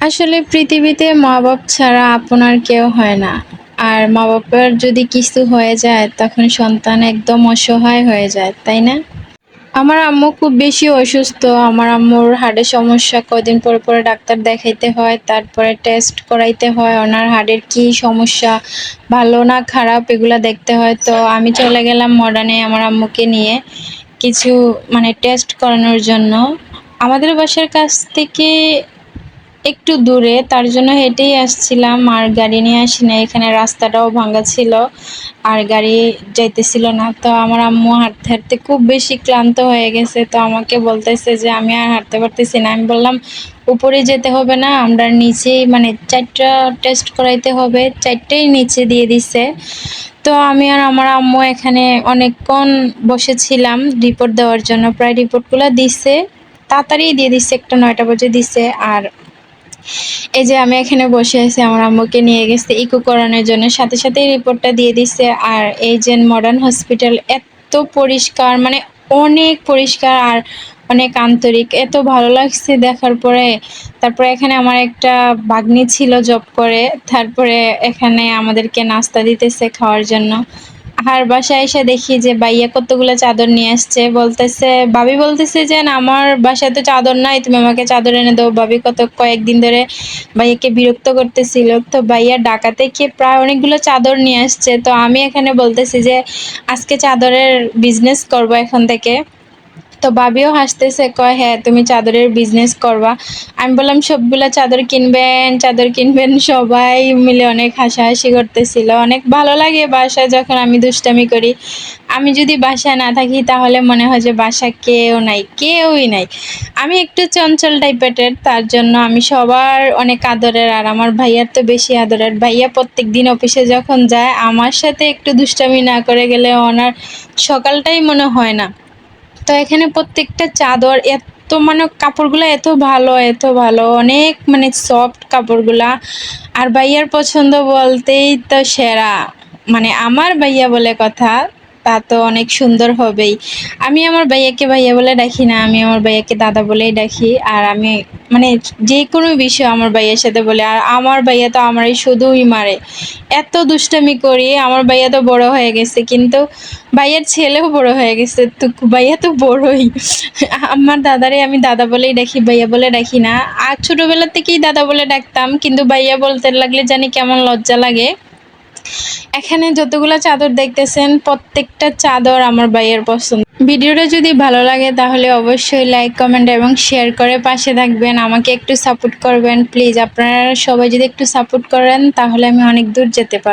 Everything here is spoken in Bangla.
আসলে পৃথিবীতে মা-বাপ ছাড়া আপন আর কেউ হয় না। আর মা-বাপের যদি কিছু হয়ে যায় তখন সন্তান একদম অসহায় হয়ে যায়, তাই না? আমার আম্মু খুব বেশি অসুস্থ। আমার আম্মুর হার্টের সমস্যা। কয়দিন পরে, পরে ডাক্তার দেখাইতে হয়। তারপরে টেস্ট করাইতে হয়। ওনার হার্টের কি সমস্যা, ভালো না খারাপ এগুলা দেখতে হয়। তো আমি চলে গেলাম মডার্নে আমার আম্মুকে নিয়ে কিছু টেস্ট করানোর জন্য। আমাদের বাসার কাছ থেকে একটু দূরে, তার জন্য হেঁটেই আসছিলাম আর গাড়ি নিয়ে আসি নাই। এখানে রাস্তাটাও ভাঙ্গা ছিল আর গাড়ি যাইতেছিল না। তো আমার আম্মু হাঁটতে, হাঁটতে খুব বেশি ক্লান্ত হয়ে গেছে। তো আমাকে বলতেছে যে, "আমি আর হাঁটতে পারতেছি না।" আমি বললাম, "উপরে যেতে হবে না, আমরা নিচেই ৪ টা টেস্ট করাইতে হবে।" ৪ টাই নিচে দিয়ে দিছে। তো আমি আর আমার আম্মু এখানে অনেকক্ষণ বসেছিলাম রিপোর্ট দেওয়ার জন্য। প্রায় রিপোর্টগুলা দিছে। তাড়াতাড়ি দিয়ে দিছে, একটা ৯ টা বাজে দিছে। আর এই যে আমি এখানে বসে আছি, আমার আম্মুকে নিয়ে গেছে ইকো করানোর জন্য। সাথে সাথেই রিপোর্টটা দিয়ে দিছে। আর এই যে মডার্ন হসপিটাল এত পরিষ্কার, অনেক পরিষ্কার আর অনেক আন্তরিক। এত ভালো লাগছে দেখার পরে। তারপরে এখানে আমার একটা ভাগ্নি ছিল জব করে। তারপরে এখানে আমাদেরকে নাস্তা দিতেছে খাওয়ার জন্য। আর বাসায় এসে দেখি যে ভাইয়া কতগুলো চাদর নিয়ে আসছে। ভাবি বলতেছে যে, "না, আমার বাসায় তো চাদর নাই, তুমি আমাকে চাদর এনে দাও।" ভাবি কয়েকদিন ধরে ভাইয়াকে বিরক্ত করতেছিল। তো ভাইয়া ঢাকা থেকে প্রায় অনেকগুলো চাদর নিয়ে আসছে। তো আমি এখানে বলতেছি যে আজকে চাদরের বিজনেস করব এখন থেকে। তো ভাবিও হাসতেছে, কয়, "হ্যাঁ, তুমি চাদরের বিজনেস করবা।" আমি বললাম, "সবগুলা চাদর কিনবেন, চাদর কিনবেন।" সবাই মিলে অনেক হাসাহাসি করতেছিল। অনেক ভালো লাগে বাসায় যখন আমি দুষ্টামি করি। আমি যদি বাসায় না থাকি তাহলে মনে হয় যে বাসায় কেউ নাই, কেউই নাই। আমি একটু চঞ্চল টাইপের, তার জন্য আমি সবার অনেক আদরের। আর আমার ভাইয়ার তো বেশি আদরের। ভাইয়া প্রত্যেকদিন অফিসে যখন যায় আমার সাথে একটু দুষ্টামি না করে গেলে ওনার সকালটাই মনে হয় না। তো এখানে প্রত্যেকটা চাদর এত কাপড়গুলা এত ভালো, এত ভালো। অনেক সফট কাপড়গুলা। আর ভাইয়ার পছন্দ বলতেই তো সেরা। আমার ভাইয়া বলে কথা, তা তো অনেক সুন্দর হবেই। আমি আমার ভাইয়াকে ভাইয়া বলে ডাকি না, আমি আমার ভাইয়াকে দাদা বলেই ডাকি। আর আমি মানে যেকোনো বিষয় আমার ভাইয়ের সাথে বলি। আর আমার ভাইয়া তো আমারই শুধুই মারে। এত দুষ্টামি করি। আমার ভাইয়া তো বড় হয়ে গেছে, কিন্তু ভাইয়ার ছেলেও বড় হয়ে গেছে। তো ভাইয়া তো বড়ই। আমার দাদারে আমি দাদা বলেই ডাকি, ভাইয়া বলে ডাকি না। আর ছোটবেলা থেকেই দাদা বলে ডাকতাম, কিন্তু ভাইয়া বলতে লাগলে জানি কেমন লজ্জা লাগে। এখানে যতগুলা চাদর দেখতেছেন প্রত্যেকটা চাদর আমার ভাইয়ের পছন্দ। ভিডিওটা যদি ভালো লাগে তাহলে অবশ্যই লাইক, কমেন্ট এবং শেয়ার করে পাশে থাকবেন। আমাকে একটু সাপোর্ট করবেন প্লিজ। আপনারা সবাই যদি একটু সাপোর্ট করেন তাহলে আমি অনেক দূর যেতে পারবো।